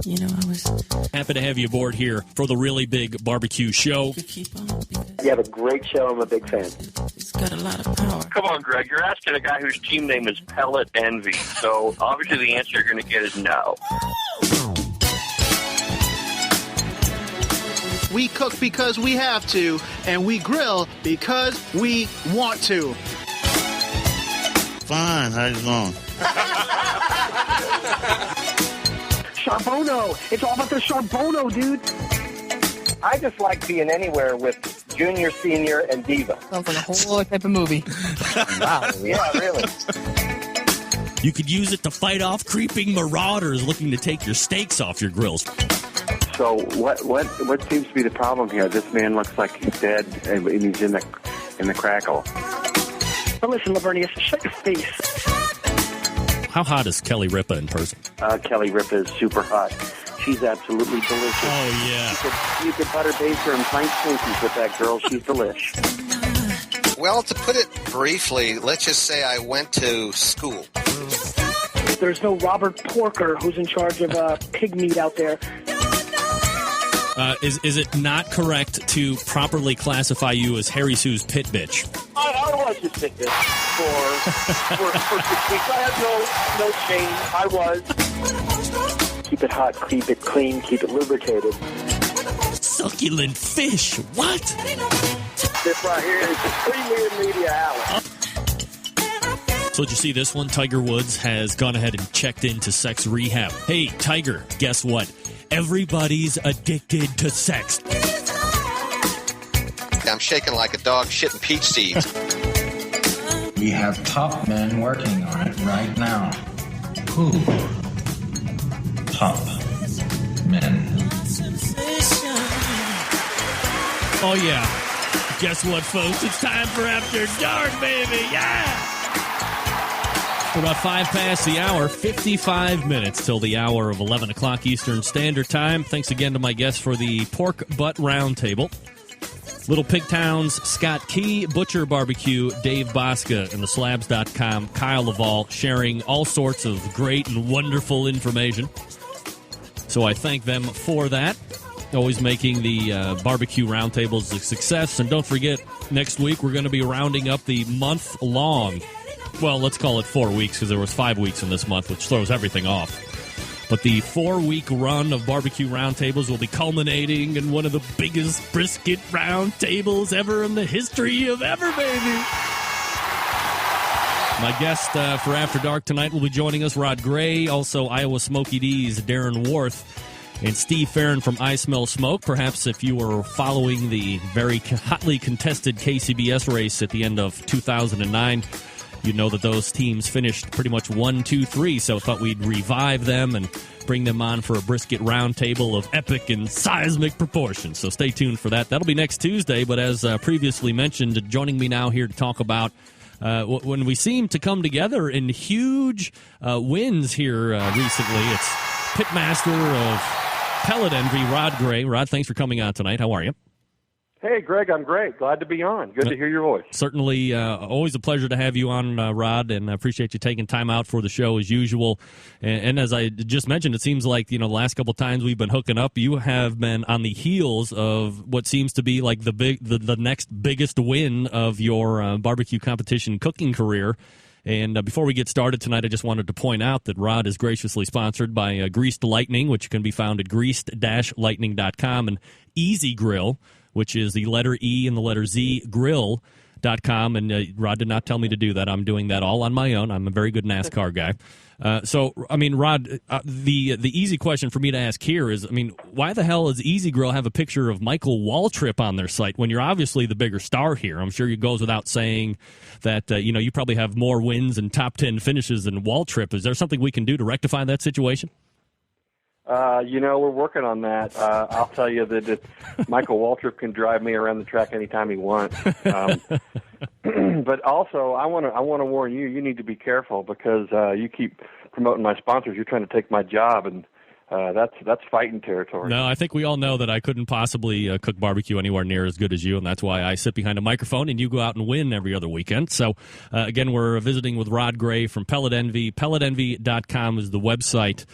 You know, I was happy to have you aboard here for the Really Big Barbecue Show. You have a great show. I'm a big fan. It's got a lot of power. Come on, Greg. You're asking a guy whose team name is Pellet Envy. So obviously the answer you're going to get is no. We cook because we have to, and we grill because we want to. Fine. How you going? Charbono. It's all about the Charbono, dude. I just like being anywhere with Junior, Senior, and Diva. Sounds like a whole other type of movie. Wow. Yeah, really. You could use it to fight off creeping marauders looking to take your steaks off your grills. So what seems to be the problem here? This man looks like he's dead, and he's in the crackle. But listen, Lavernius, shut your face. How hot is Kelly Ripa in person? Kelly Ripa is super hot. She's absolutely delicious. Oh, yeah. You could butter base her and pint Twinkies with that girl. She's delish. Well, to put it briefly, let's just say I went to school. There's no Robert Porker who's in charge of pig meat out there. Is it not correct to properly classify you as Harry Sue's pit bitch? I was his pit bitch for 6 weeks. I have no shame. I was. Keep it hot, keep it clean, keep it lubricated. Succulent fish. What? This right here is the premier media outlet. So did you see this one? Tiger Woods has gone ahead and checked into sex rehab. Hey, Tiger, guess what? Everybody's addicted to sex. I'm shaking like a dog shitting peach seeds. We have top men working on it right now. Who? Top men. Oh, yeah. Guess what, folks? It's time for After Dark, baby. Yeah! We're about 5 past the hour, 55 minutes till the hour of 11 o'clock Eastern Standard Time. Thanks again to my guests for the Pork Butt Roundtable. Little Pigtown's Scott Key, Butcher Barbecue, Dave Bosca, and theslabs.com, Kyle Laval, sharing all sorts of great and wonderful information. So I thank them for that. Always making the barbecue roundtables a success. And don't forget, next week we're going to be rounding up the month-long, well, let's call it 4 weeks because there was 5 weeks in this month, which throws everything off. But the 4-week run of barbecue roundtables will be culminating in one of the biggest brisket roundtables ever in the history of ever, baby. My guest for After Dark tonight will be joining us, Rod Gray, also Iowa Smoky D's Darren Worth, and Steve Farron from I Smell Smoke. Perhaps if you were following the very hotly contested KCBS race at the end of 2009, you know that those teams finished pretty much 1, 2, 3, so I thought we'd revive them and bring them on for a brisket roundtable of epic and seismic proportions. So stay tuned for that. That'll be next Tuesday, but as previously mentioned, joining me now here to talk about when we seem to come together in huge wins here recently, it's pitmaster of Pellet Envy, Rod Gray. Rod, thanks for coming on tonight. How are you? Hey, Greg, I'm great. Glad to be on. Good to hear your voice. Certainly, always a pleasure to have you on, Rod, and I appreciate you taking time out for the show as usual. And as I just mentioned, it seems like, the last couple times we've been hooking up, you have been on the heels of what seems to be like the next biggest win of your barbecue competition cooking career. And before we get started tonight, I just wanted to point out that Rod is graciously sponsored by Greased Lightning, which can be found at greased-lightning.com, and Easy Grill, which is the letter E and the letter Z, grill.com. And Rod did not tell me to do that. I'm doing that all on my own. I'm a very good NASCAR guy. Rod, the easy question for me to ask here is, why the hell does Easy Grill have a picture of Michael Waltrip on their site when you're obviously the bigger star here? I'm sure it goes without saying that, you probably have more wins and top 10 finishes than Waltrip. Is there something we can do to rectify that situation? We're working on that. I'll tell you that Michael Waltrip can drive me around the track anytime he wants. But also, I want to warn you. You need to be careful because you keep promoting my sponsors. You're trying to take my job, and that's fighting territory. No, I think we all know that I couldn't possibly cook barbecue anywhere near as good as you, and that's why I sit behind a microphone and you go out and win every other weekend. So, again, we're visiting with Rod Gray from Pellet Envy. PelletEnvy.com is the website.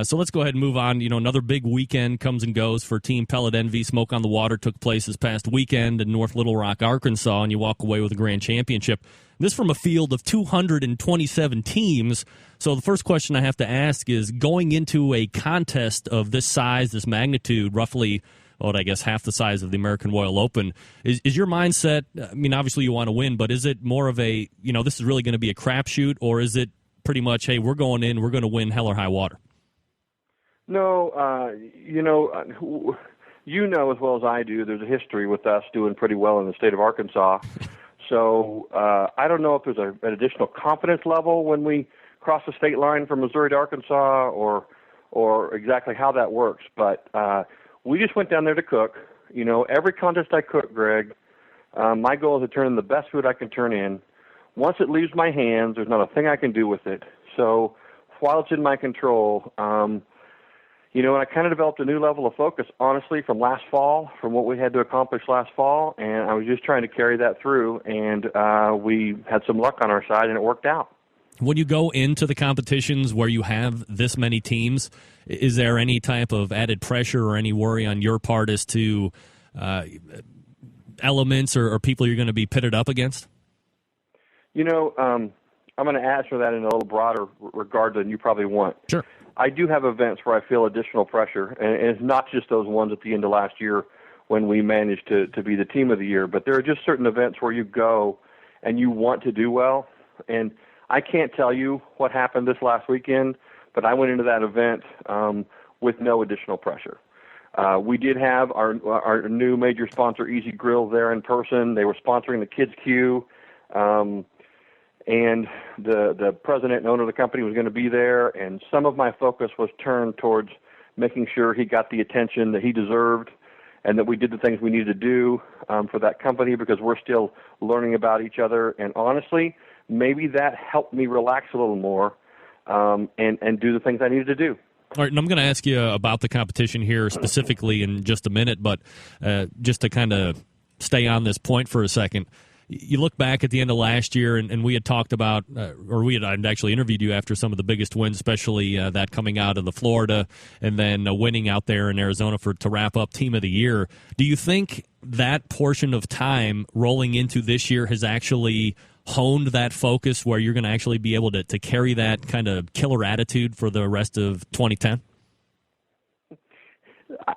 So let's go ahead and move on. You know, another big weekend comes and goes for Team Pellet Envy. Smoke on the Water took place this past weekend in North Little Rock, Arkansas, and you walk away with a grand championship. This from a field of 227 teams. So the first question I have to ask is, going into a contest of this size, this magnitude, roughly, I guess half the size of the American Royal Open, is your mindset, I mean, obviously you want to win, but is it more of a, this is really going to be a crapshoot, or is it pretty much, hey, we're going in, we're going to win hell or high water? No, you know as well as I do, there's a history with us doing pretty well in the state of Arkansas. So I don't know if there's an additional confidence level when we cross the state line from Missouri to Arkansas, or exactly how that works. But we just went down there to cook. Every contest I cook, Greg, my goal is to turn in the best food I can turn in. Once it leaves my hands, there's not a thing I can do with it. So while it's in my control, and I kind of developed a new level of focus, honestly, from last fall, from what we had to accomplish last fall, and I was just trying to carry that through, and we had some luck on our side, and it worked out. When you go into the competitions where you have this many teams, is there any type of added pressure or any worry on your part as to elements or people you're going to be pitted up against? I'm going to answer that in a little broader regard than you probably want. Sure. I do have events where I feel additional pressure, and it's not just those ones at the end of last year when we managed to be the team of the year, but there are just certain events where you go and you want to do well. And I can't tell you what happened this last weekend, but I went into that event with no additional pressure. We did have our new major sponsor, Easy Grill, there in person. They were sponsoring the Kids Queue. And the president and owner of the company was going to be there, and some of my focus was turned towards making sure he got the attention that he deserved and that we did the things we needed to do for that company, because we're still learning about each other. And honestly, maybe that helped me relax a little more and do the things I needed to do. All right, and I'm going to ask you about the competition here specifically in just a minute, but just to kind of stay on this point for a second. You look back at the end of last year, and we had talked about, I'd actually interviewed you after some of the biggest wins, especially that coming out of the Florida, and then winning out there in Arizona to wrap up Team of the Year. Do you think that portion of time rolling into this year has actually honed that focus where you're going to actually be able to carry that kind of killer attitude for the rest of 2010?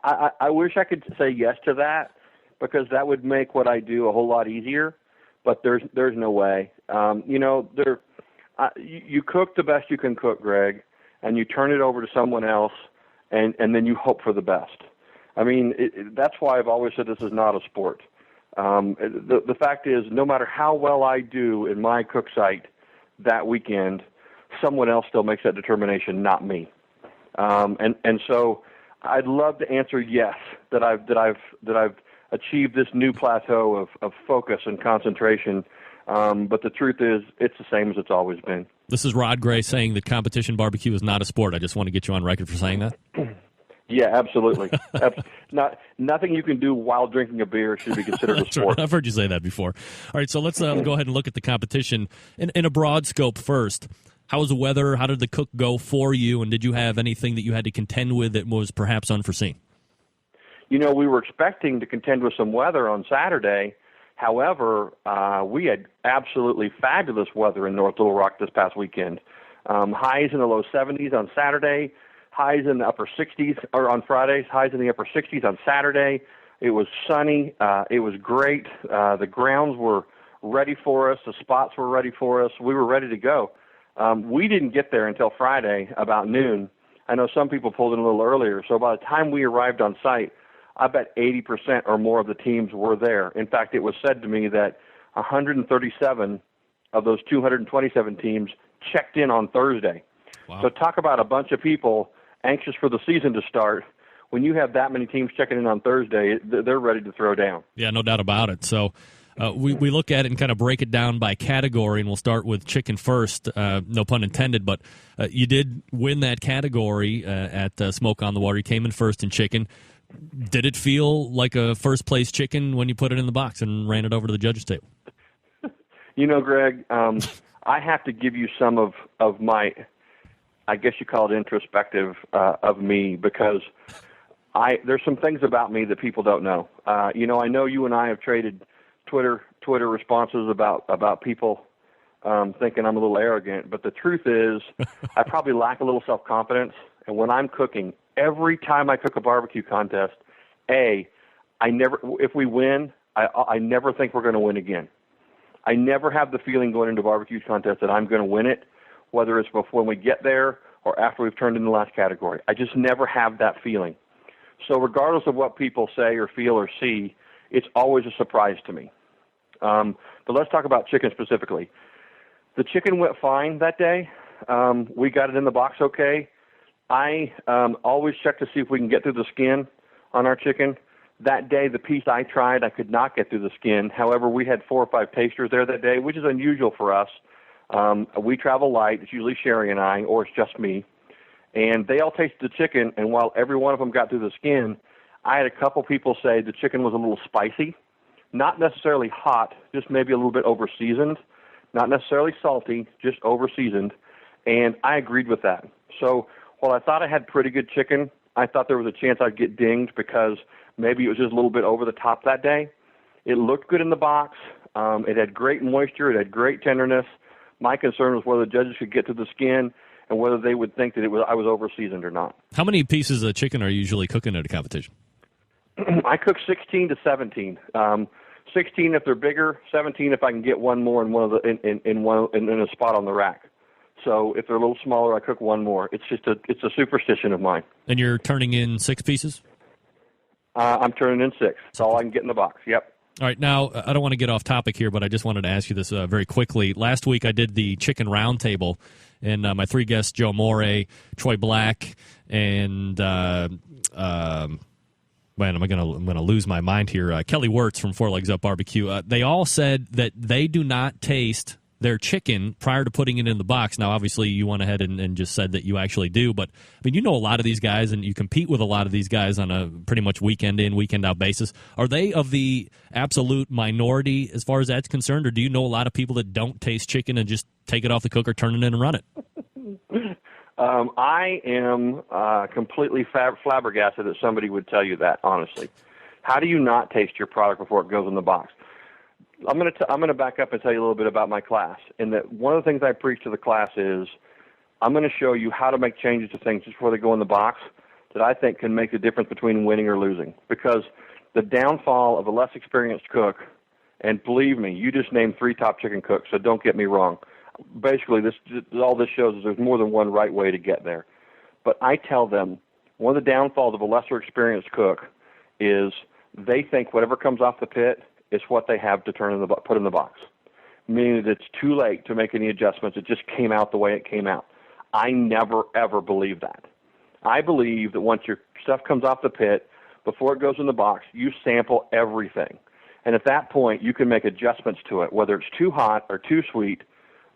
I wish I could say yes to that, because that would make what I do a whole lot easier. But there's no way. You cook the best you can cook, Greg, and you turn it over to someone else, and then you hope for the best. I mean, that's why I've always said this is not a sport. The fact is, no matter how well I do in my cook site that weekend, someone else still makes that determination, not me. And so I'd love to answer yes, that I've achieve this new plateau of focus and concentration. But the truth is, it's the same as it's always been. This is Rod Gray saying that competition barbecue is not a sport. I just want to get you on record for saying that. Yeah, absolutely. Nothing you can do while drinking a beer should be considered a sport. Right. I've heard you say that before. All right, so let's go ahead and look at the competition in a broad scope first. How was the weather? How did the cook go for you? And did you have anything that you had to contend with that was perhaps unforeseen? We were expecting to contend with some weather on Saturday. However, we had absolutely fabulous weather in North Little Rock this past weekend. Highs in the low 70s on Saturday, highs in the upper 60s, or on Fridays, highs in the upper 60s on Saturday. It was sunny. It was great. The grounds were ready for us. The spots were ready for us. We were ready to go. We didn't get there until Friday about noon. I know some people pulled in a little earlier. So by the time we arrived on site, I bet 80% or more of the teams were there. In fact, it was said to me that 137 of those 227 teams checked in on Thursday. Wow. So talk about a bunch of people anxious for the season to start. When you have that many teams checking in on Thursday, they're ready to throw down. Yeah, no doubt about it. So we look at it and kind of break it down by category, and we'll start with chicken first, no pun intended, but you did win that category at Smoke on the Water. You came in first in chicken. Did it feel like a first-place chicken when you put it in the box and ran it over to the judges' table? You know, Greg, I have to give you some of my, I guess you call it introspective of me, because there's some things about me that people don't know. I know you and I have traded Twitter responses about people thinking I'm a little arrogant, but the truth is I probably lack a little self-confidence, and when I'm cooking, every time I cook a barbecue contest, if we win, I never think we're going to win again. I never have the feeling going into a barbecue contest that I'm going to win it, whether it's before when we get there or after we've turned in the last category. I just never have that feeling. So regardless of what people say or feel or see, it's always a surprise to me. But let's talk about chicken specifically. The chicken went fine that day. We got it in the box okay. I always check to see if we can get through the skin on our chicken. That day, the piece I tried, I could not get through the skin. However, we had 4 or 5 tasters there that day, which is unusual for us. We travel light. It's usually Sherry and I, or it's just me. And they all tasted the chicken, and while every one of them got through the skin, I had a couple people say the chicken was a little spicy. Not necessarily hot, just maybe a little bit over-seasoned. Not necessarily salty, just over-seasoned. And I agreed with that. So while I thought I had pretty good chicken, I thought there was a chance I'd get dinged because maybe it was just a little bit over the top that day. It looked good in the box. It had great moisture. It had great tenderness. My concern was whether the judges could get to the skin and whether they would think that I was over-seasoned or not. How many pieces of chicken are you usually cooking at a competition? I cook 16 to 17. 16 if they're bigger, 17 if I can get one more in a spot on the rack. So if they're a little smaller, I cook one more. It's a superstition of mine. And you're turning in 6 pieces? I'm turning in 6. That's all I can get in the box. Yep. All right. Now, I don't want to get off topic here, but I just wanted to ask you this very quickly. Last week, I did the chicken roundtable, and my 3 guests, Joe Morey, Troy Black, and man, I'm going to lose my mind here. Kelly Wirtz from Four Legs Up Barbecue. They all said that they do not taste their chicken prior to putting it in the box. Now, obviously, you went ahead and just said that you actually do, but I mean, you know a lot of these guys, and you compete with a lot of these guys on a pretty much weekend in, weekend out basis. Are they of the absolute minority as far as that's concerned, or do you know a lot of people that don't taste chicken and just take it off the cooker, turn it in, and run it? I am completely flabbergasted that somebody would tell you that, honestly. How do you not taste your product before it goes in the box? I'm going to back up and tell you a little bit about my class. And that one of the things I preach to the class is I'm going to show you how to make changes to things just before they go in the box that I think can make the difference between winning or losing. Because the downfall of a less experienced cook, and believe me, you just named 3 top chicken cooks, so don't get me wrong. Basically, all this shows is there's more than one right way to get there. But I tell them one of the downfalls of a lesser experienced cook is they think whatever comes off the pit is what they have to put in the box, meaning that it's too late to make any adjustments. It just came out the way it came out. I never, ever believe that. I believe that once your stuff comes off the pit, before it goes in the box, you sample everything. And at that point, you can make adjustments to it, whether it's too hot or too sweet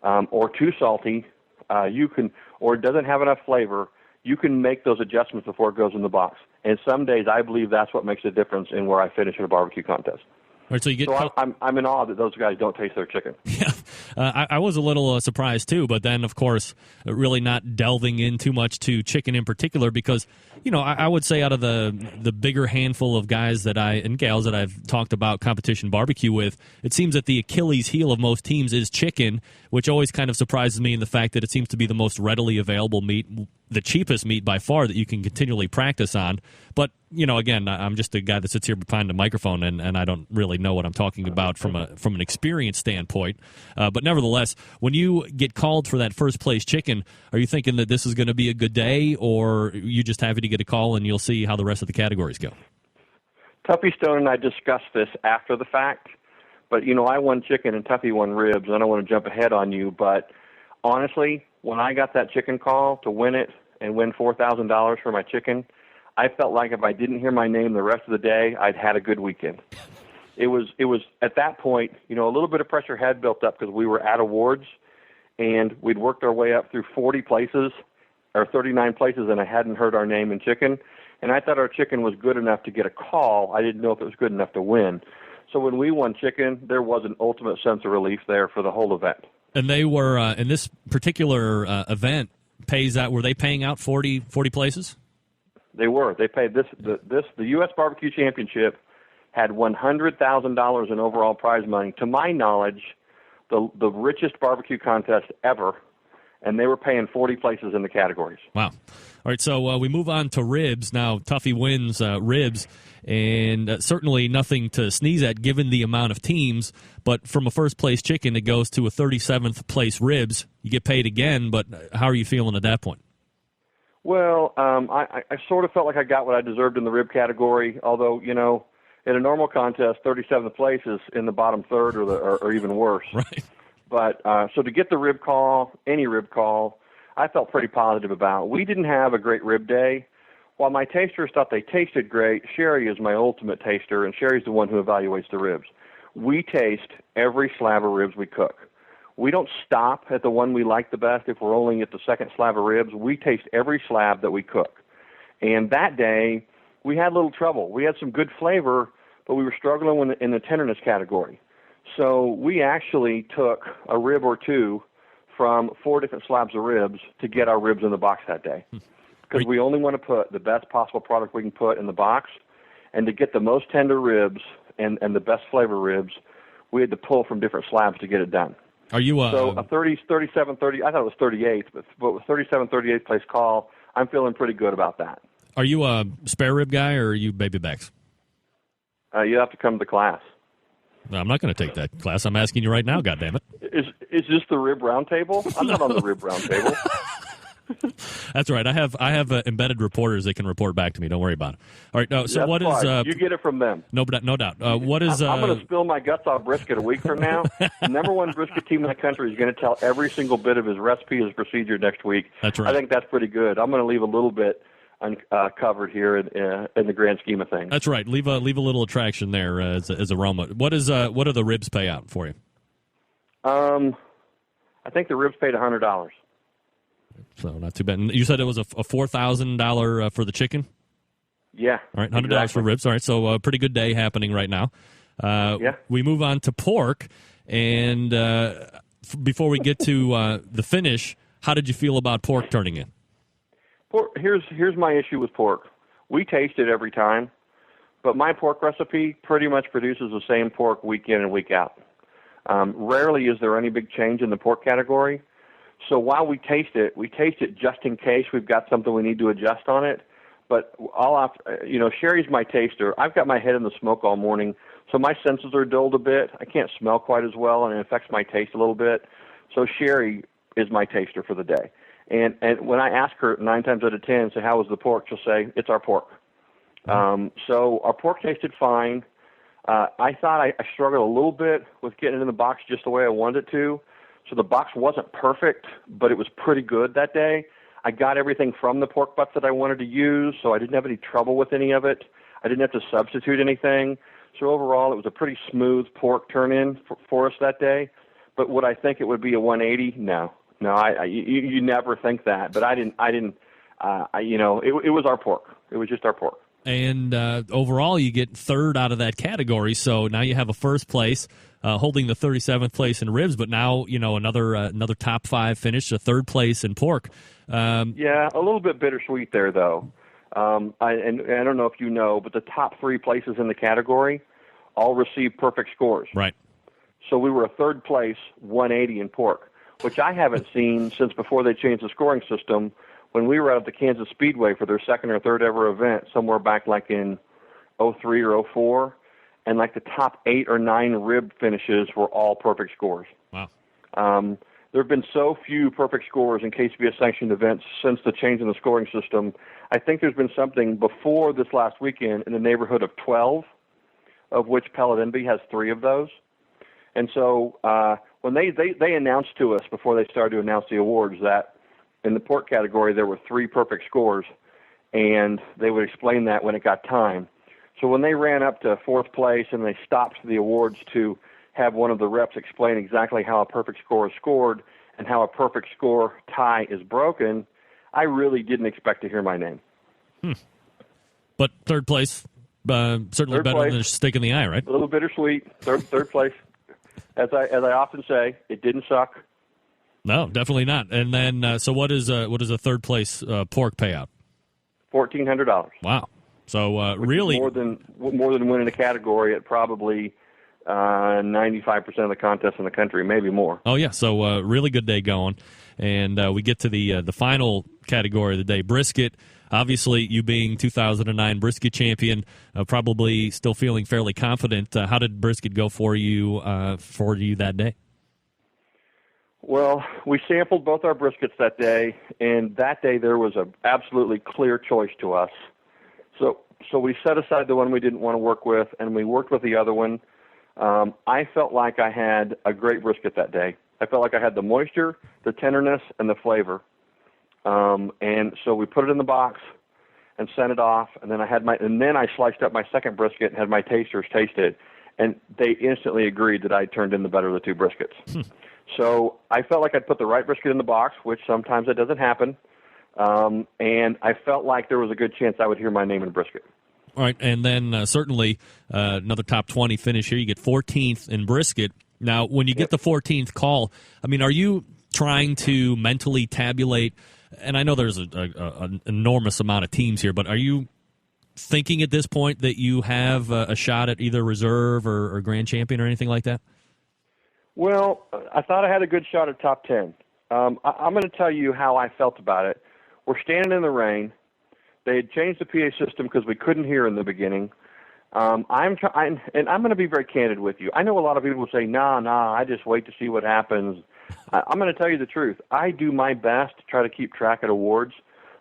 or too salty, or it doesn't have enough flavor. You can make those adjustments before it goes in the box. And some days, I believe that's what makes a difference in where I finish in a barbecue contest. Right, so I'm in awe that those guys don't taste their chicken. Yeah, I was a little surprised too, but then of course, really not delving in too much to chicken in particular because, I would say out of the bigger handful of guys and gals that I've talked about competition barbecue with, it seems that the Achilles heel of most teams is chicken, which always kind of surprises me in the fact that it seems to be the most readily available meat, the cheapest meat by far that you can continually practice on. But again, I'm just a guy that sits here behind the microphone, and I don't really know what I'm talking about from an experience standpoint. But nevertheless, when you get called for that first place chicken, are you thinking that this is going to be a good day, or are you just happy to get a call and you'll see how the rest of the categories go? Tuffy Stone and I discussed this after the fact, but I won chicken and Tuffy won ribs. I don't want to jump ahead on you, but honestly, when I got that chicken call to win it and win $4,000 for my chicken, I felt like if I didn't hear my name the rest of the day, I'd had a good weekend. it was at that point, a little bit of pressure had built up because we were at awards, and we'd worked our way up through 40 places or 39 places, and I hadn't heard our name in chicken. And I thought our chicken was good enough to get a call. I didn't know if it was good enough to win. So when we won chicken, there was an ultimate sense of relief there for the whole event. And they were in this particular event were they paying out 40 places? They were. They paid the U.S. Barbecue Championship had $100,000 in overall prize money. To my knowledge, the richest barbecue contest ever, and they were paying 40 places in the categories. Wow. All right, so we move on to ribs. Now, Tuffy wins ribs, and certainly nothing to sneeze at given the amount of teams, but from a first-place chicken, it goes to a 37th place ribs. You get paid again, but how are you feeling at that point? Well, I sort of felt like I got what I deserved in the rib category, although, in a normal contest, 37th place is in the bottom third or even worse. Right. But so to get the rib call, any rib call, I felt pretty positive about. We didn't have a great rib day. While my tasters thought they tasted great, Sherry is my ultimate taster, and Sherry's the one who evaluates the ribs. We taste every slab of ribs we cook. We don't stop at the one we like the best if we're only at the second slab of ribs. We taste every slab that we cook. And that day, we had a little trouble. We had some good flavor, but we were struggling in the tenderness category. So we actually took a rib or two from 4 different slabs of ribs to get our ribs in the box that day. Because we only want to put the best possible product we can put in the box. And to get the most tender ribs and the best flavor ribs, we had to pull from different slabs to get it done. Are you so a 37, 30, I thought it was 38th, but with 37, 38th place call, I'm feeling pretty good about that. Are you a spare rib guy or are you baby backs? You have to come to the class. No, I'm not going to take that class. I'm asking you right now, goddammit. Is this the rib round table? I'm not on the rib round table. That's right. I have embedded reporters that can report back to me. Don't worry about it. All right. So That's what fine. is? You get it from them. No doubt. What is? I'm going to spill my guts off brisket a week from now. The number one brisket team in the country is going to tell every single bit of his recipe, his procedure next week. That's right. I think that's pretty good. I'm going to leave a little bit uncovered here in the grand scheme of things. That's right. Leave a little attraction there as aroma. What are the ribs pay out for you? I think the ribs paid $100. So not too bad. And you said it was a $4,000 for the chicken? Yeah. All right, $100 for ribs. All right, so a pretty good day happening right now. Yeah. We move on to pork, and before we get to the finish, how did you feel about pork turning in? Pork, here's my issue with pork. We taste it every time, but my pork recipe pretty much produces the same pork week in and week out. Rarely is there any big change in the pork category. So while we taste it just in case we've got something we need to adjust on it. But Sherry's my taster. I've got my head in the smoke all morning, so my senses are dulled a bit. I can't smell quite as well, and it affects my taste a little bit. So Sherry is my taster for the day. And when I ask her 9 times out of 10, say, how was the pork? She'll say, it's our pork. So our pork tasted fine. I thought I struggled a little bit with getting it in the box just the way I wanted it to. So the box wasn't perfect, but it was pretty good that day. I got everything from the pork butts that I wanted to use, so I didn't have any trouble with any of it. I didn't have to substitute anything. So overall, it was a pretty smooth pork turn-in for us that day. But would I think it would be a 180? No. You never think that. But I didn't. It was our pork. It was just our pork. And overall, you get third out of that category. So now you have a first place, holding the 37th place in ribs. But now another top 5 finish, a third place in pork. Yeah, a little bit bittersweet there, though. And I don't know if you know, but the top 3 places in the category all received perfect scores. Right. So we were a third place, 180 in pork, which I haven't seen since before they changed the scoring system. When we were out at the Kansas Speedway for their second or third ever event, somewhere back like in 03 or 04, and like the top 8 or 9 rib finishes were all perfect scores. Wow. There have been so few perfect scores in KCBS sanctioned events since the change in the scoring system. I think there's been something before this last weekend in the neighborhood of 12, of which Pellet Envy has 3 of those. And so when they announced to us before they started to announce the awards that in the pork category there were 3 perfect scores, and they would explain that when it got time. So when they ran up to fourth place and they stopped the awards to have one of the reps explain exactly how a perfect score is scored and how a perfect score tie is broken, I really didn't expect to hear my name. But third place, certainly Third better place, than a stick in the eye, right? A little bittersweet. Third place. As I often say, it didn't suck. No, definitely not. And then, so what is a third place pork payout? $1,400. Wow. So really more than winning a category at probably 95% of the contests in the country, maybe more. Oh yeah, so really good day going, and we get to the final category of the day, brisket. Obviously, you being 2009 brisket champion, probably still feeling fairly confident. How did brisket go for you that day? Well, we sampled both our briskets that day, and that day there was an absolutely clear choice to us. So we set aside the one we didn't want to work with, and we worked with the other one. I felt like I had a great brisket that day. I felt like I had the moisture, the tenderness, and the flavor. And so we put it in the box and sent it off, and then I sliced up my second brisket and had my tasters taste it, and they instantly agreed that I turned in the better of the two briskets. So I felt like I'd put the right brisket in the box, which sometimes it doesn't happen. And I felt like there was a good chance I would hear my name in brisket. All right, and then certainly another top 20 finish here. You get 14th in brisket. Now, when you get the 14th call, I mean, are you trying to mentally tabulate? And I know there's an enormous amount of teams here, but are you thinking at this point that you have a shot at either reserve or grand champion or anything like that? Well, I thought I had a good shot at top 10. I'm going to tell you how I felt about it. We're standing in the rain. They had changed the PA system because we couldn't hear in the beginning. And I'm going to be very candid with you. I know a lot of people will say, nah, I just wait to see what happens. I'm going to tell you the truth. I do my best to try to keep track of awards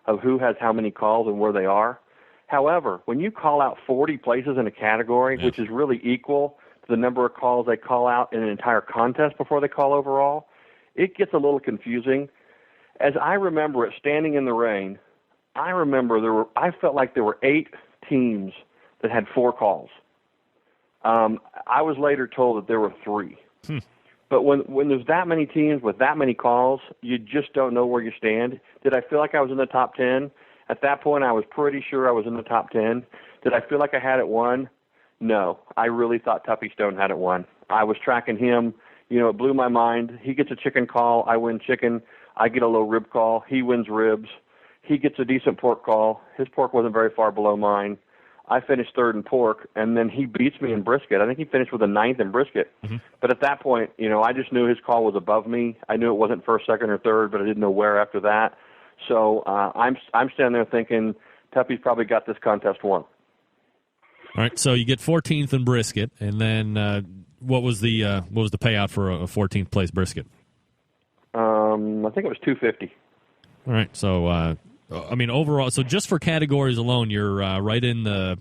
of who has how many calls and where they are. However, when you call out 40 places in a category, which is really equal to the number of calls they call out in an entire contest before they call overall, it gets a little confusing. As I remember it, standing in the rain, I felt like there were 8 teams that had 4 calls. I was later told that there were 3. But when there's that many teams with that many calls, you just don't know where you stand. Did I feel like I was in the top 10? At that point, I was pretty sure I was in the top 10. Did I feel like I had it won? No. I really thought Tuffy Stone had it won. I was tracking him. It blew my mind. He gets a chicken call. I win chicken. I get a low rib call. He wins ribs. He gets a decent pork call. His pork wasn't very far below mine. I finished third in pork, and then he beats me in brisket. I think he finished with a 9th in brisket. But at that point, I just knew his call was above me. I knew it wasn't first, second, or third, but I didn't know where after that. So I'm standing there thinking Tuffy's probably got this contest won. All right, so you get 14th in brisket, and then what was the payout for a 14th place brisket? I think it was $250. All right, so overall, so just for categories alone, you're right in the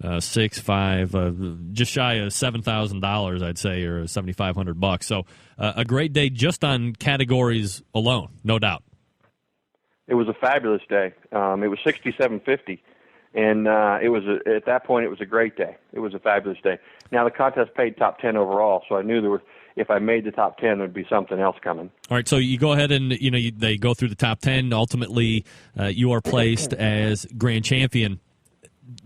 6-5, just shy of $7,000, I'd say, or $7,500. So a great day just on categories alone, no doubt. It was a fabulous day. It was $6,750, and at that point it was a great day. It was a fabulous day. Now the contest paid top 10 overall, so I knew if I made the top 10, there'd be something else coming. All right, so you go ahead and they go through the top 10. Ultimately, you are placed as grand champion.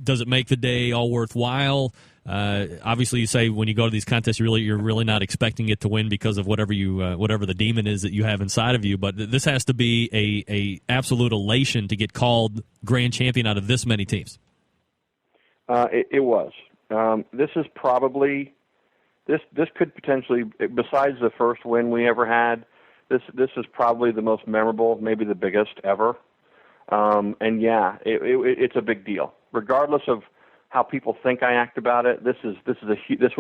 Does it make the day all worthwhile? Obviously, you say when you go to these contests, you're really not expecting it to win because of whatever the demon is that you have inside of you. But this has to be a absolute elation to get called grand champion out of this many teams. It was. This is probably. This could potentially, besides the first win we ever had, this is probably the most memorable, maybe the biggest ever. And yeah, it's a big deal. Regardless of how people think I act about it, this was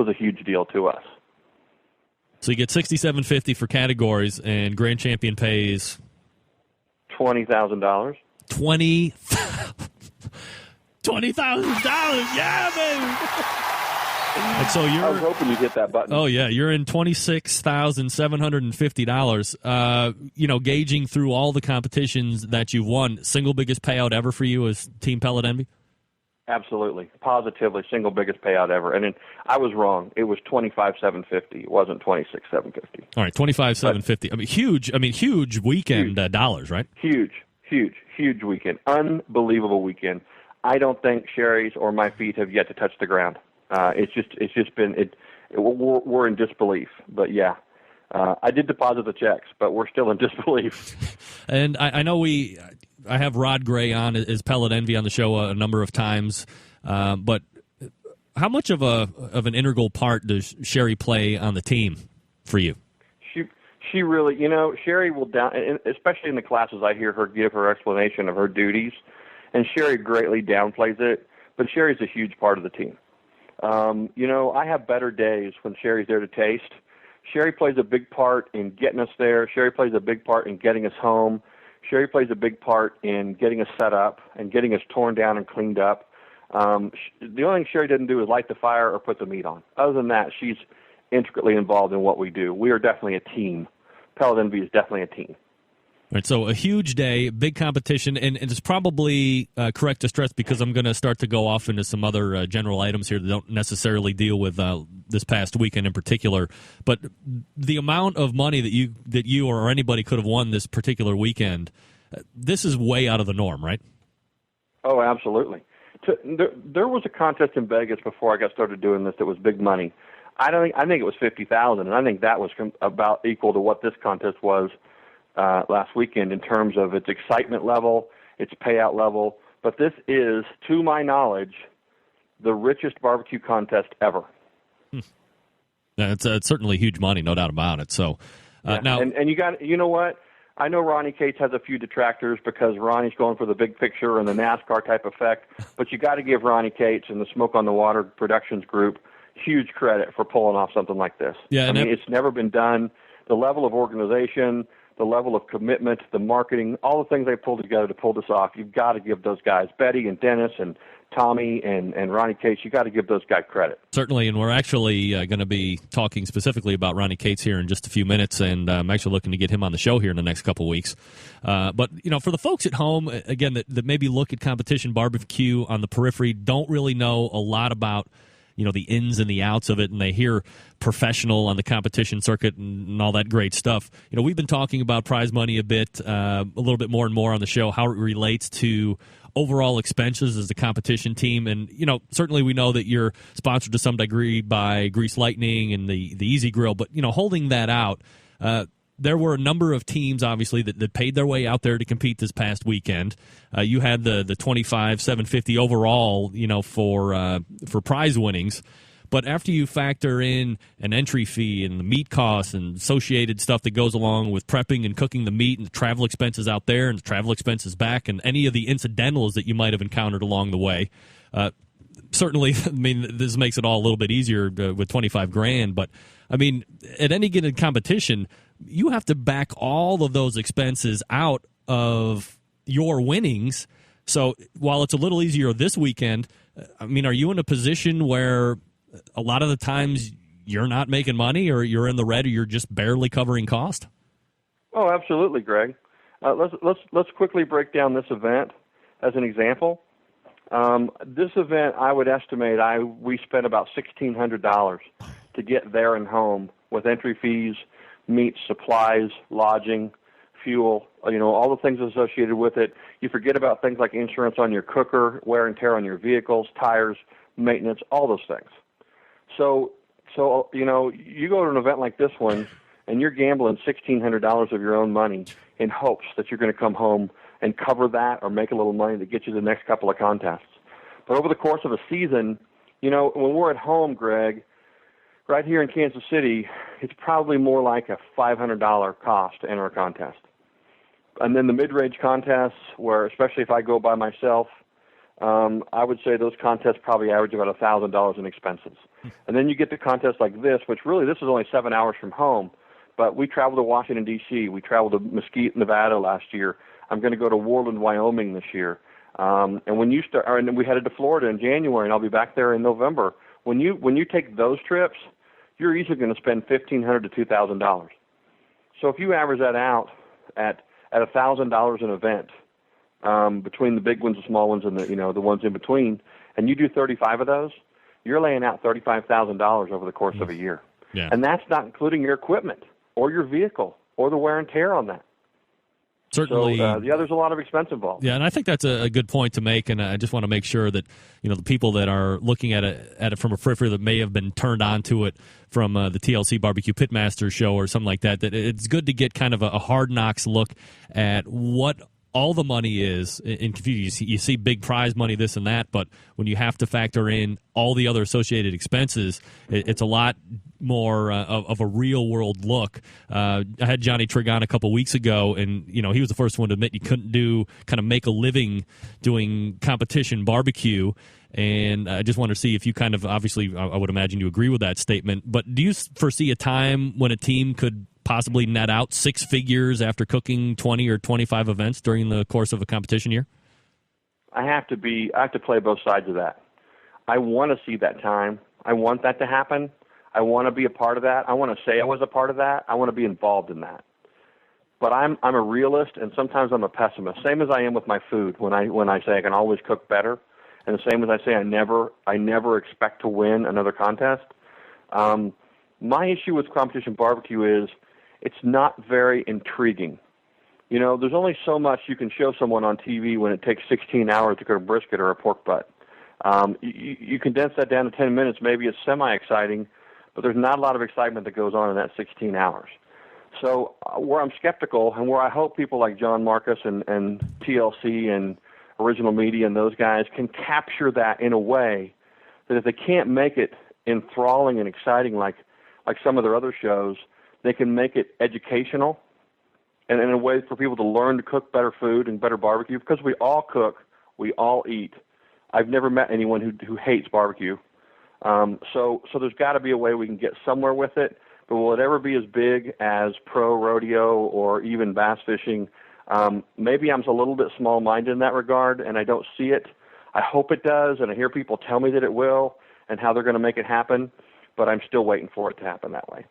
a huge deal to us. So you get $6,750 for categories, and grand champion pays $20,000. $20,000, yeah, baby. And so I was hoping you'd hit that button. Oh yeah, you're in $26,750. Gauging through all the competitions that you've won, single biggest payout ever for you is Team Pellet Envy. Absolutely, positively, single biggest payout ever. And then I was wrong. It was $25,750. It wasn't $26,750. All right, $25,750. I mean, huge weekend dollars, right? Huge weekend. Unbelievable weekend. I don't think Sherry's or my feet have yet to touch the ground. It's just been we're in disbelief. But yeah, I did deposit the checks, but we're still in disbelief. And I know I have Rod Gray on as Pellet Envy on the show a number of times, but how much of an integral part does Sherry play on the team for you? She really, Sherry will especially in the classes I hear her give her explanation of her duties, and Sherry greatly downplays it, but Sherry's a huge part of the team. I have better days when Sherry's there to taste. Sherry plays a big part in getting us there. Sherry plays a big part in getting us home. Sherry plays a big part in getting us set up and getting us torn down and cleaned up. The only thing Sherry didn't do is light the fire or put the meat on. Other than that, she's intricately involved in what we do. We are definitely a team. Pellet Envy is definitely a team. All right, so a huge day, big competition, and it's probably correct to stress because I'm going to start to go off into some other general items here that don't necessarily deal with this past weekend in particular. But the amount of money that you or anybody could have won this particular weekend, this is way out of the norm, right? Oh, absolutely. There was a contest in Vegas before I got started doing this that was big money. I think it was $50,000, and I think that was about equal to what this contest was last weekend in terms of its excitement level, its payout level. But this is, to my knowledge, the richest barbecue contest ever. It's certainly huge money, no doubt about it. So now, and you know what? I know Ronnie Cates has a few detractors because Ronnie's going for the big picture and the NASCAR type effect. But you got to give Ronnie Cates and the Smoke on the Water Productions group huge credit for pulling off something like this. Yeah, it's never been done. The level of organization, the level of commitment, the marketing, all the things they pulled together to pull this off, you've got to give those guys, Betty and Dennis and Tommy and Ronnie Cates, you got to give those guys credit. Certainly, and we're actually going to be talking specifically about Ronnie Cates here in just a few minutes, and I'm actually looking to get him on the show here in the next couple weeks. But, for the folks at home, again, that maybe look at competition barbecue on the periphery, don't really know a lot about the ins and the outs of it, and they hear professional on the competition circuit and all that great stuff. We've been talking about prize money a bit, a little bit more and more on the show, how it relates to overall expenses as a competition team. And, certainly we know that you're sponsored to some degree by Grease Lightning and the Easy Grill, but, holding that out, there were a number of teams, obviously, that paid their way out there to compete this past weekend. You had the $25,750 overall, for prize winnings. But after you factor in an entry fee and the meat costs and associated stuff that goes along with prepping and cooking the meat and the travel expenses out there and the travel expenses back and any of the incidentals that you might have encountered along the way, certainly, this makes it all a little bit easier with $25,000. But at any given competition, you have to back all of those expenses out of your winnings. So while it's a little easier this weekend, are you in a position where a lot of the times you're not making money or you're in the red or you're just barely covering cost? Oh, absolutely, Greg. Let's quickly break down this event as an example. This event, I would estimate we spent about $1,600 to get there and home with entry fees, meat, supplies, lodging, fuel, all the things associated with it. You forget about things like insurance on your cooker, wear and tear on your vehicles, tires, maintenance, all those things. So you go to an event like this one, and you're gambling $1,600 of your own money in hopes that you're going to come home and cover that or make a little money to get you the next couple of contests. But over the course of a season, when we're at home, Greg, right here in Kansas City, it's probably more like a $500 cost to enter a contest. And then the mid-range contests, where especially if I go by myself, I would say those contests probably average about $1,000 in expenses. And then you get to contests like this, which really this is only 7 hours from home, but we traveled to Washington, D.C. We traveled to Mesquite, Nevada last year. I'm going to go to Worland, Wyoming this year. And then we headed to Florida in January, and I'll be back there in November. When you take those trips, you're easily going to spend $1,500 to $2,000. So if you average that out at $1,000 an event, between the big ones, the small ones, and the ones in between, and you do 35 of those, you're laying out $35,000 over the course of a year. Yeah. And that's not including your equipment or your vehicle or the wear and tear on that. Certainly. So, there's a lot of expense involved. Yeah, and I think that's a good point to make, and I just want to make sure that the people that are looking at it from a periphery that may have been turned on to it from the TLC Barbecue Pitmaster show or something like that, that it's good to get kind of a hard knocks look at what all the money is in computer. You see big prize money, this and that, but when you have to factor in all the other associated expenses, it's a lot more of a real world look. I had Johnny Trigg on a couple weeks ago, and he was the first one to admit you couldn't make a living doing competition barbecue. And I just want to see if you kind of, obviously, I would imagine you agree with that statement, but do you foresee a time when a team could possibly net out six figures after cooking 20 or 25 events during the course of a competition year? I have to play both sides of that. I want to see that time. I want that to happen. I want to be a part of that. I want to say I was a part of that. I want to be involved in that. But I'm a realist, and sometimes I'm a pessimist. Same as I am with my food. When I say I can always cook better, and the same as I say I never expect to win another contest. My issue with competition barbecue is it's not very intriguing. There's only so much you can show someone on TV when it takes 16 hours to cook a brisket or a pork butt. You condense that down to 10 minutes, maybe it's semi-exciting, but there's not a lot of excitement that goes on in that 16 hours. So where I'm skeptical, and where I hope people like John Marcus and TLC and Original Media and those guys can capture that in a way that if they can't make it enthralling and exciting like some of their other shows, they can make it educational and in a way for people to learn to cook better food and better barbecue, because we all cook, we all eat. I've never met anyone who hates barbecue. So there's got to be a way we can get somewhere with it, but will it ever be as big as pro rodeo or even bass fishing? Maybe I'm a little bit small-minded in that regard, and I don't see it. I hope it does, and I hear people tell me that it will and how they're going to make it happen, but I'm still waiting for it to happen that way.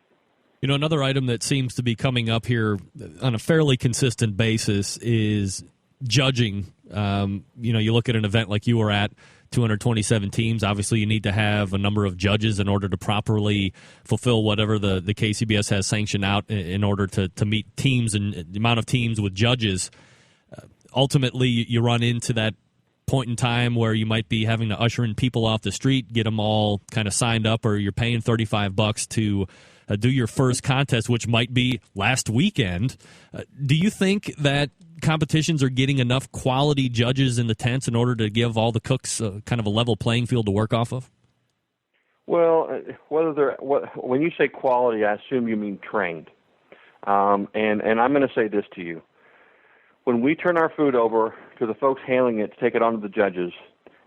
Another item that seems to be coming up here on a fairly consistent basis is judging. You look at an event like you were at, 227 teams. Obviously, you need to have a number of judges in order to properly fulfill whatever the KCBS has sanctioned out in order to meet teams and the amount of teams with judges. Ultimately, you run into that point in time where you might be having to usher in people off the street, get them all kind of signed up, or you're paying $35 to do your first contest, which might be last weekend. Do you think that competitions are getting enough quality judges in the tents in order to give all the cooks kind of a level playing field to work off of? Well, when you say quality, I assume you mean trained. And I'm going to say this to you. When we turn our food over to the folks handling it to take it on to the judges,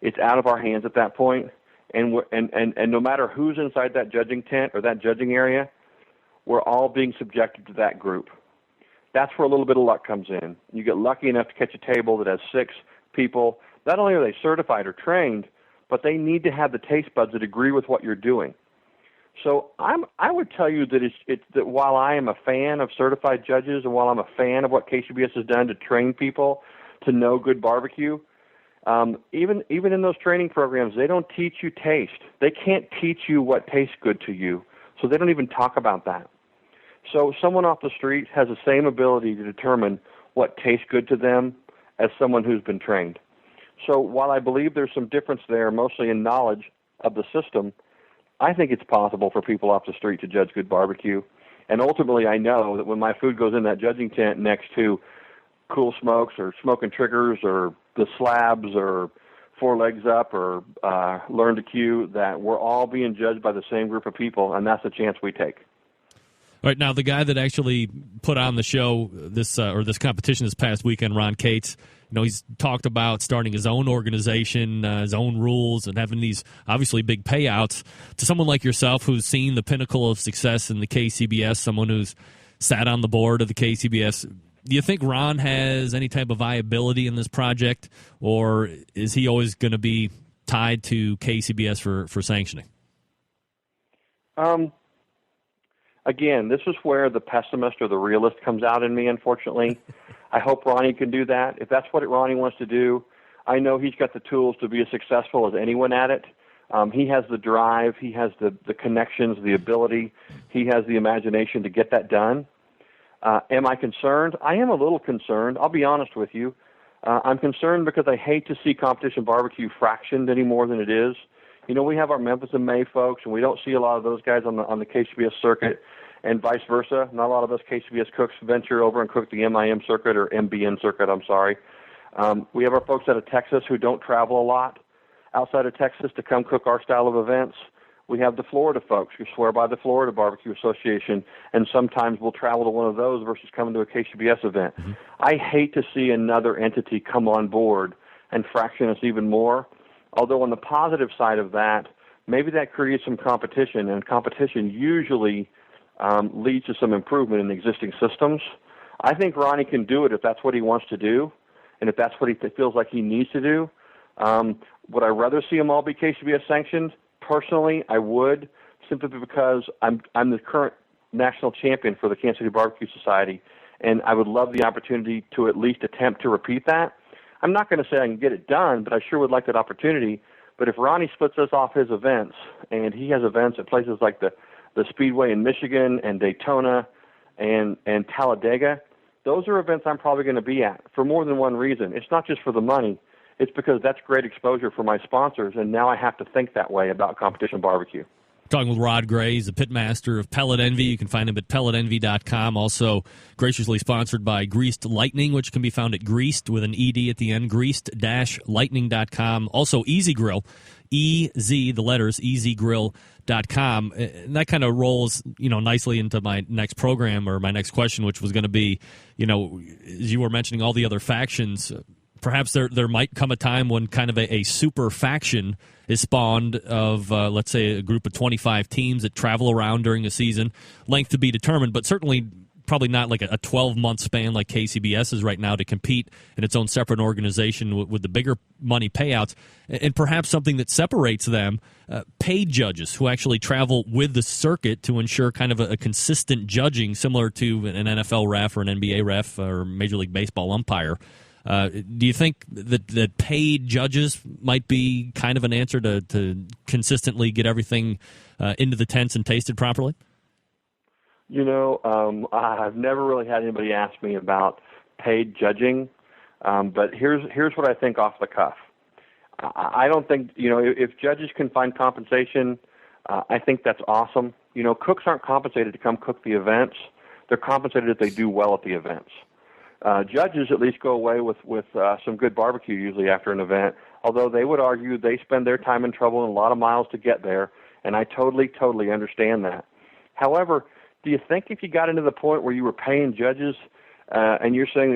it's out of our hands at that point. And no matter who's inside that judging tent or that judging area, we're all being subjected to that group. That's where a little bit of luck comes in. You get lucky enough to catch a table that has 6 people. Not only are they certified or trained, but they need to have the taste buds that agree with what you're doing. So I would tell you that that while I am a fan of certified judges and while I'm a fan of what KCBS has done to train people to know good barbecue, even in those training programs, they don't teach you taste. They can't teach you what tastes good to you, so they don't even talk about that. So someone off the street has the same ability to determine what tastes good to them as someone who's been trained. So while I believe there's some difference there, mostly in knowledge of the system, I think it's possible for people off the street to judge good barbecue. And ultimately, I know that when my food goes in that judging tent next to Cool Smokes or Smoking Triggers or the Slabs or Four Legs Up or Learn to Cue, that we're all being judged by the same group of people, and that's the chance we take. All right, now the guy that actually put on the show this competition this past weekend, Ron Cates, he's talked about starting his own organization, his own rules, and having these obviously big payouts. To someone like yourself who's seen the pinnacle of success in the KCBS, someone who's sat on the board of the KCBS, do you think Ron has any type of viability in this project, or is he always going to be tied to KCBS for sanctioning? Again, this is where the pessimist or the realist comes out in me, unfortunately. I hope Ronnie can do that. If that's what Ronnie wants to do, I know he's got the tools to be as successful as anyone at it. He has the drive. He has the connections, the ability. He has the imagination to get that done. Am I concerned? I am a little concerned. I'll be honest with you. I'm concerned because I hate to see competition barbecue fractioned any more than it is. You know, we have our Memphis and May folks, and we don't see a lot of those guys on the KCBS circuit, and vice versa. Not a lot of us KCBS cooks venture over and cook the MIM circuit or MBN circuit, I'm sorry. We have our folks out of Texas who don't travel a lot outside of Texas to come cook our style of events. We have the Florida folks who swear by the Florida Barbecue Association, and sometimes we'll travel to one of those versus coming to a KCBS event. Mm-hmm. I hate to see another entity come on board and fraction us even more, although on the positive side of that, maybe that creates some competition, and competition usually leads to some improvement in existing systems. I think Ronnie can do it if that's what he wants to do, and if that's what he feels like he needs to do. Would I rather see them all be KCBS sanctioned? Personally, I would, simply because I'm the current national champion for the Kansas City Barbecue Society, and I would love the opportunity to at least attempt to repeat that. I'm not going to say I can get it done, but I sure would like that opportunity. But if Ronnie splits us off his events, and he has events at places like the Speedway in Michigan and Daytona and Talladega, those are events I'm probably going to be at for more than one reason. It's not just for the money. It's because that's great exposure for my sponsors, and now I have to think that way about competition barbecue. Talking with Rod Gray, he's the pitmaster of Pellet Envy. You can find him at pelletenvy.com. Also graciously sponsored by Greased Lightning, which can be found at Greased with an ED at the end, greased-lightning.com. Also Easy Grill, EZ, the letters, easygrill.com. And that kind of rolls, nicely into my next program or my next question, which was going to be, as you were mentioning all the other factions, perhaps there might come a time when kind of a super faction is spawned of, let's say, a group of 25 teams that travel around during a season. Length to be determined, but certainly probably not like a 12-month span like KCBS is right now to compete in its own separate organization with the bigger money payouts. And perhaps something that separates them, paid judges who actually travel with the circuit to ensure kind of a consistent judging similar to an NFL ref or an NBA ref or Major League Baseball umpire. Do you think that paid judges might be kind of an answer to consistently get everything into the tents and tasted properly? I've never really had anybody ask me about paid judging, but here's what I think off the cuff. I don't think, if judges can find compensation, I think that's awesome. Cooks aren't compensated to come cook the events. They're compensated if they do well at the events. Judges at least go away with some good barbecue usually after an event, although they would argue they spend their time and trouble and a lot of miles to get there, and I totally understand that. However, do you think if you got into the point where you were paying judges and you're saying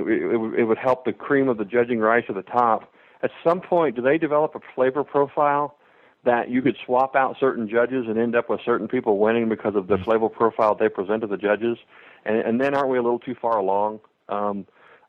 it would help the cream of the judging rise to the top, at some point do they develop a flavor profile that you could swap out certain judges and end up with certain people winning because of the flavor profile they present to the judges? And then aren't we a little too far along?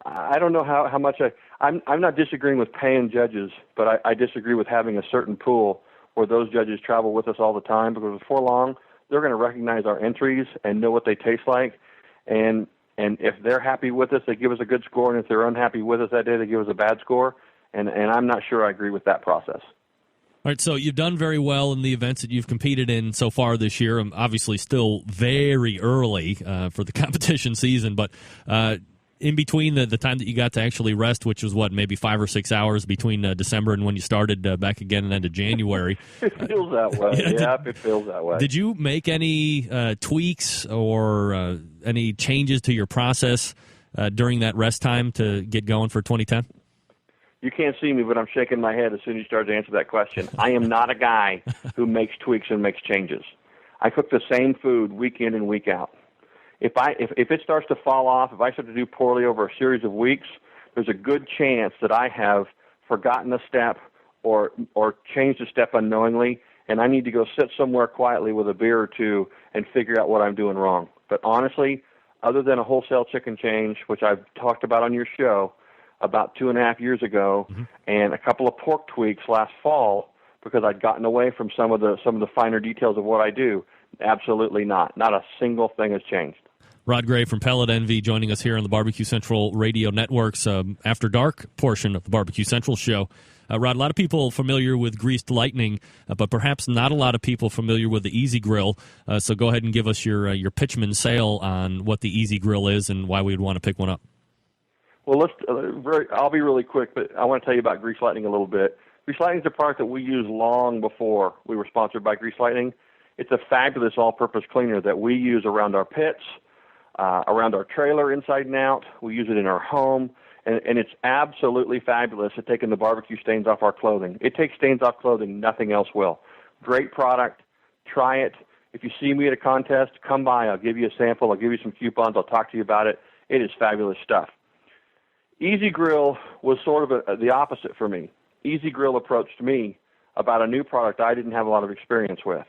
I don't know how much I'm not disagreeing with paying judges, but I disagree with having a certain pool where those judges travel with us all the time, because before long they're going to recognize our entries and know what they taste like, and if they're happy with us, they give us a good score, and if they're unhappy with us that day, they give us a bad score, and I'm not sure I agree with that process. All right, so you've done very well in the events that you've competed in so far this year. Obviously still very early for the competition season, but in between the time that you got to actually rest, which was maybe 5 or 6 hours between December and when you started back again and into January. It feels that way. It feels that way. Did you make any tweaks or any changes to your process during that rest time to get going for 2010? You can't see me, but I'm shaking my head as soon as you start to answer that question. I am not a guy who makes tweaks and makes changes. I cook the same food week in and week out. If it starts to fall off, if I start to do poorly over a series of weeks, there's a good chance that I have forgotten a step or changed a step unknowingly, and I need to go sit somewhere quietly with a beer or two and figure out what I'm doing wrong. But honestly, other than a wholesale chicken change, which I've talked about on your show about 2.5 years ago, and a couple of pork tweaks last fall because I'd gotten away from some of the finer details of what I do, absolutely not. Not a single thing has changed. Rod Gray from Pellet Envy joining us here on the Barbecue Central Radio Network's After Dark portion of the Barbecue Central show. Rod, a lot of people familiar with Greased Lightning, but perhaps not a lot of people familiar with the Easy Grill. So go ahead and give us your pitchman sale on what the Easy Grill is and why we'd want to pick one up. Well, I'll be really quick, but I want to tell you about Greased Lightning a little bit. Greased Lightning is a product that we used long before we were sponsored by Greased Lightning. It's a fabulous all-purpose cleaner that we use around our pits, around our trailer inside and out. We use it in our home, and it's absolutely fabulous at taking the barbecue stains off our clothing. It takes stains off clothing, nothing else will. Great product. Try it. If you see me at a contest, come by. I'll give you a sample. I'll give you some coupons. I'll talk to you about it. It is fabulous stuff. Easy Grill was sort of the opposite for me. Easy Grill approached me about a new product I didn't have a lot of experience with.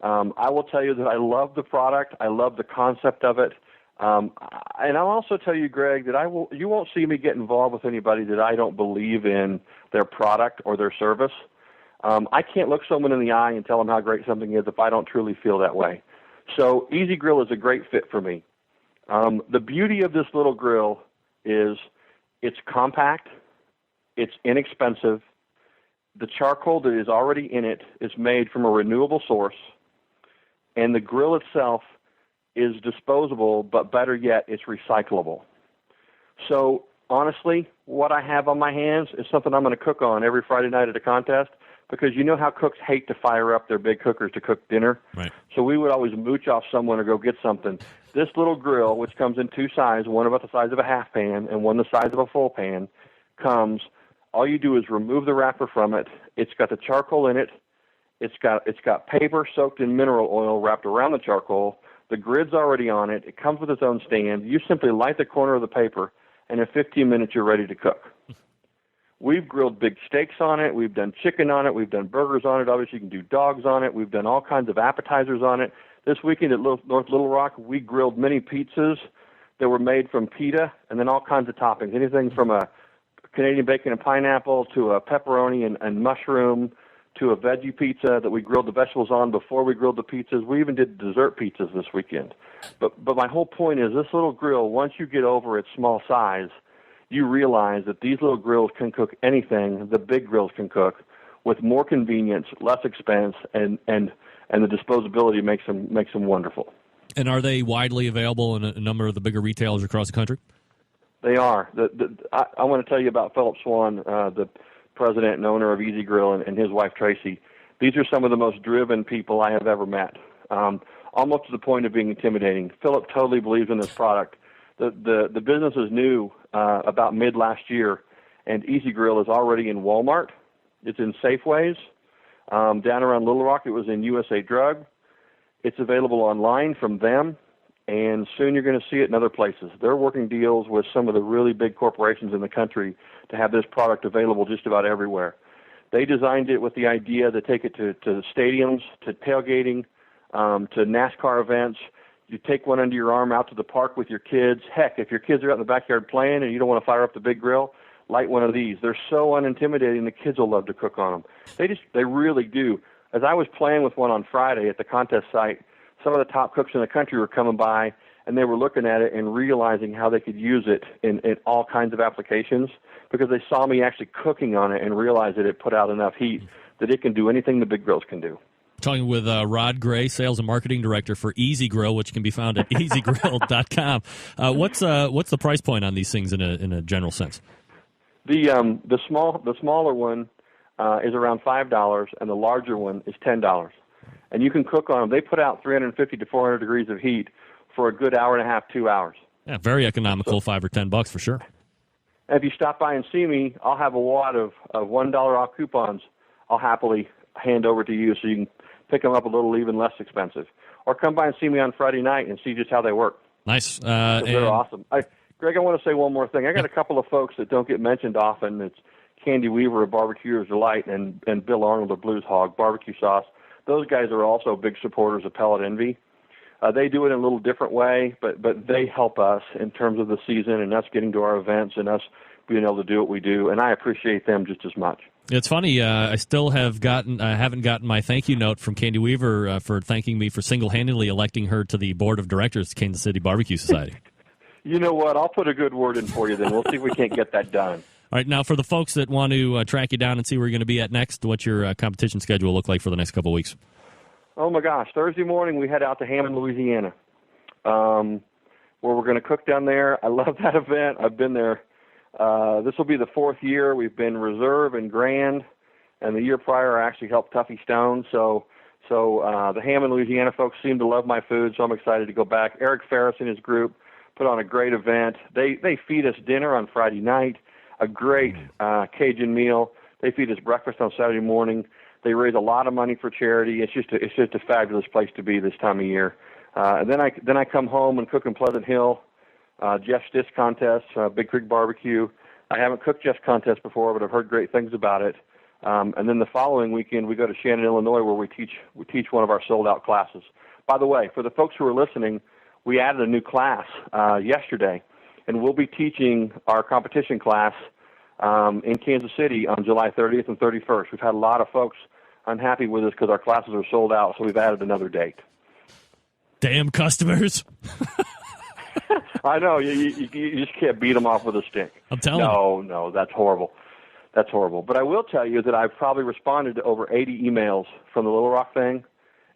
I will tell you that I love the product. I love the concept of it. And I'll also tell you, Greg, that you won't see me get involved with anybody that I don't believe in their product or their service. I can't look someone in the eye and tell them how great something is if I don't truly feel that way. So Easy Grill is a great fit for me. The beauty of this little grill is it's compact, it's inexpensive, the charcoal that is already in it is made from a renewable source, and the grill itself is disposable, but better yet, it's recyclable. So honestly, what I have on my hands is something I'm going to cook on every Friday night at a contest, because you know how cooks hate to fire up their big cookers to cook dinner? Right. So we would always mooch off someone or go get something. This little grill, which comes in two sizes, one about the size of a half pan and one the size of a full pan, comes, all you do is remove the wrapper from it. It's got the charcoal in it. It's got paper soaked in mineral oil wrapped around the charcoal. The grid's already on it. It comes with its own stand. You simply light the corner of the paper, and in 15 minutes you're ready to cook. We've grilled big steaks on it. We've done chicken on it. We've done burgers on it. Obviously, you can do dogs on it. We've done all kinds of appetizers on it. This weekend at North Little Rock, we grilled mini pizzas that were made from pita and then all kinds of toppings, anything from a Canadian bacon and pineapple to a pepperoni and mushroom to a veggie pizza that we grilled the vegetables on before we grilled the pizzas. We even did dessert pizzas this weekend. But my whole point is this little grill, once you get over its small size, you realize that these little grills can cook anything the big grills can cook with more convenience, less expense, and the disposability makes them wonderful. And are they widely available in a number of the bigger retailers across the country? They are. I want to tell you about Philip Swan, the president and owner of Easy Grill, and his wife Tracy. These are some of the most driven people I have ever met, almost to the point of being intimidating. Philip totally believes in this product. The business is new about mid last year, and Easy Grill is already in Walmart. It's in Safeways. Down around Little Rock, it was in USA Drug. It's available online from them, and soon you're going to see it in other places. They're working deals with some of the really big corporations in the country to have this product available just about everywhere. They designed it with the idea to take it to stadiums, to tailgating, to NASCAR events. You take one under your arm out to the park with your kids. Heck, if your kids are out in the backyard playing and you don't want to fire up the big grill, light one of these. They're so unintimidating, the kids will love to cook on them. They really do. As I was playing with one on Friday at the contest site, some of the top cooks in the country were coming by, and they were looking at it and realizing how they could use it in all kinds of applications because they saw me actually cooking on it and realized that it put out enough heat that it can do anything the big grills can do. Talking with Rod Gray, Sales and Marketing Director for Easy Grill, which can be found at easygrill.com. What's the price point on these things in a general sense? The smaller one is around $5, and the larger one is $10. And you can cook on them. They put out 350 to 400 degrees of heat for a good hour and a half, 2 hours. Yeah, very economical, $5 or $10 for sure. And if you stop by and see me, I'll have a wad of $1 off coupons I'll happily hand over to you so you can pick them up a little even less expensive. Or come by and see me on Friday night and see just how they work. Nice. They're awesome. Greg, I want to say one more thing. I got a couple of folks that don't get mentioned often. It's Candy Weaver of Barbecuer's Delight and Bill Arnold of Blues Hog Barbecue Sauce. Those guys are also big supporters of Pellet Envy. They do it in a little different way, but they help us in terms of the season and us getting to our events and us being able to do what we do, and I appreciate them just as much. It's funny. I still haven't gotten my thank you note from Candy Weaver for thanking me for single-handedly electing her to the board of directors of Kansas City Barbecue Society. You know what? I'll put a good word in for you. Then we'll see if we can't get that done. All right. Now, for the folks that want to track you down and see where you're going to be at next, what's your competition schedule look like for the next couple of weeks? Oh my gosh! Thursday morning we head out to Hammond, Louisiana, where we're going to cook down there. I love that event. I've been there. This will be the 4th year. We've been reserve and grand, and the year prior I actually helped Tuffy Stone. So the Hammond, Louisiana folks seem to love my food, so I'm excited to go back. Eric Ferris and his group put on a great event. They feed us dinner on Friday night, a great Cajun meal. They feed us breakfast on Saturday morning. They raise a lot of money for charity. It's just a fabulous place to be this time of year. And then I come home and cook in Pleasant Hill. Jeff Stiss contest, Big Creek Barbecue. I haven't cooked Jeff's contest before, but I've heard great things about it. And then the following weekend, we go to Shannon, Illinois, where we teach one of our sold-out classes. By the way, for the folks who are listening, we added a new class yesterday, and we'll be teaching our competition class in Kansas City on July 30th and 31st. We've had a lot of folks unhappy with us because our classes are sold out, so we've added another date. Damn customers. I know. You just can't beat them off with a stick. I'm telling you. No, that's horrible. That's horrible. But I will tell you that I've probably responded to over 80 emails from the Little Rock thing,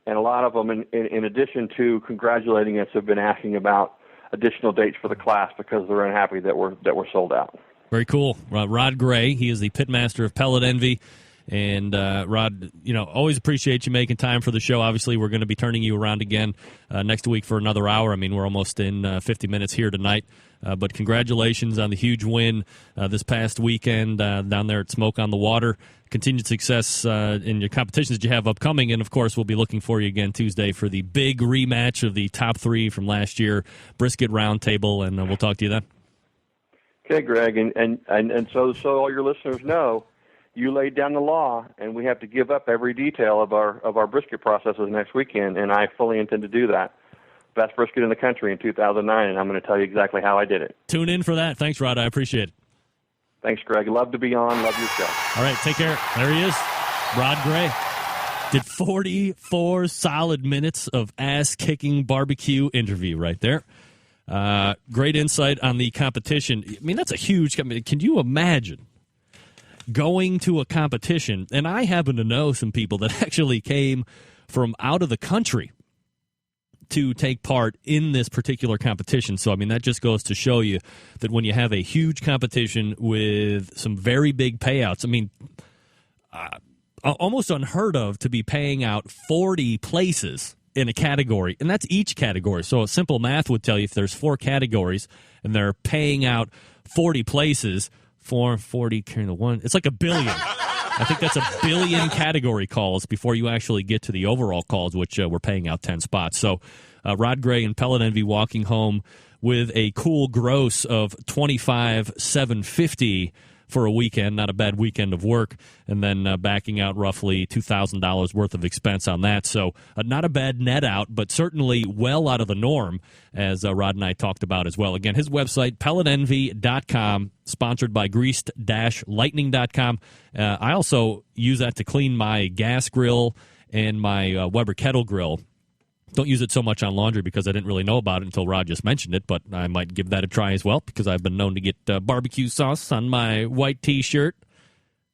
and a lot of them, in addition to congratulating us, have been asking about additional dates for the class because they're unhappy that we're sold out. Very cool. Rod Gray, he is the pitmaster of Pellet Envy. And, Rod, always appreciate you making time for the show. Obviously, we're going to be turning you around again next week for another hour. I mean, we're almost in 50 minutes here tonight. But congratulations on the huge win this past weekend down there at Smoke on the Water. Continued success in your competitions that you have upcoming. And, of course, we'll be looking for you again Tuesday for the big rematch of the top 3 from last year, Brisket Roundtable. And we'll talk to you then. Okay, Greg. And so all your listeners know, you laid down the law, and we have to give up every detail of our brisket processes next weekend, and I fully intend to do that. Best brisket in the country in 2009, and I'm going to tell you exactly how I did it. Tune in for that. Thanks, Rod. I appreciate it. Thanks, Greg. Love to be on. Love your show. All right, take care. There he is, Rod Gray. Did 44 solid minutes of ass-kicking barbecue interview right there. Great insight on the competition. I mean, that's a huge competition. Can you imagine going to a competition? And I happen to know some people that actually came from out of the country to take part in this particular competition. So, I mean, that just goes to show you that when you have a huge competition with some very big payouts, I mean, almost unheard of to be paying out 40 places in a category, and that's each category. So simple math would tell you if there's 4 categories and they're paying out 40 places, 440 carrying the one, it's like $1 billion. I think that's $1 billion category calls before you actually get to the overall calls, which we're paying out 10 spots. So Rod Gray and Pellet Envy walking home with a cool gross of $25,750 for a weekend, not a bad weekend of work, and then backing out roughly $2,000 worth of expense on that. So not a bad net out, but certainly well out of the norm, as Rod and I talked about as well. Again, his website, pelletenvy.com, sponsored by greased-lightning.com. I also use that to clean my gas grill and my Weber kettle grill. Don't use it so much on laundry because I didn't really know about it until Rod just mentioned it, but I might give that a try as well because I've been known to get barbecue sauce on my white T-shirt.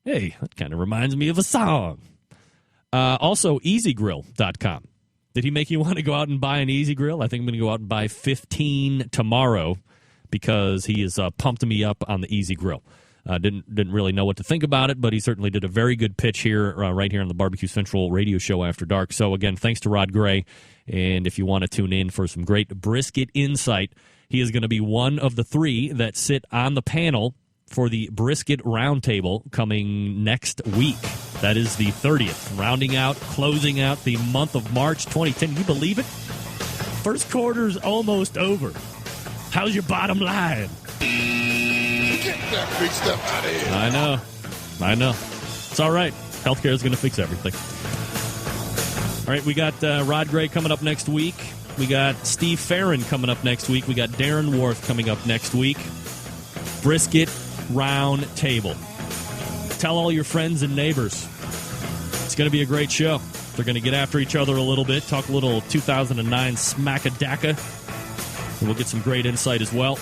Hey, that kind of reminds me of a song. Also, EasyGrill.com. Did he make you want to go out and buy an Easy Grill? I think I'm going to go out and buy 15 tomorrow because he has pumped me up on the Easy Grill. Didn't really know what to think about it, but he certainly did a very good pitch here, right here on the Barbecue Central radio show After Dark. So, again, thanks to Rod Gray. And if you want to tune in for some great brisket insight, he is going to be one of the 3 that sit on the panel for the Brisket Roundtable coming next week. That is the 30th, rounding out, closing out the month of March 2010. Can you believe it? First quarter's almost over. How's your bottom line? Get that big stuff out of here. I know. It's all right. Healthcare is going to fix everything. All right, we got Rod Gray coming up next week. We got Steve Farron coming up next week. We got Darren Worth coming up next week. Brisket round table. Tell all your friends and neighbors. It's going to be a great show. They're going to get after each other a little bit, talk a little 2009 Smack-a-Dacka, and we'll get some great insight as well.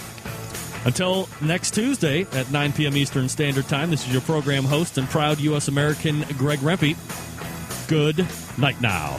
Until next Tuesday at 9 p.m. Eastern Standard Time, this is your program host and proud U.S. American, Greg Rempe. Good night now.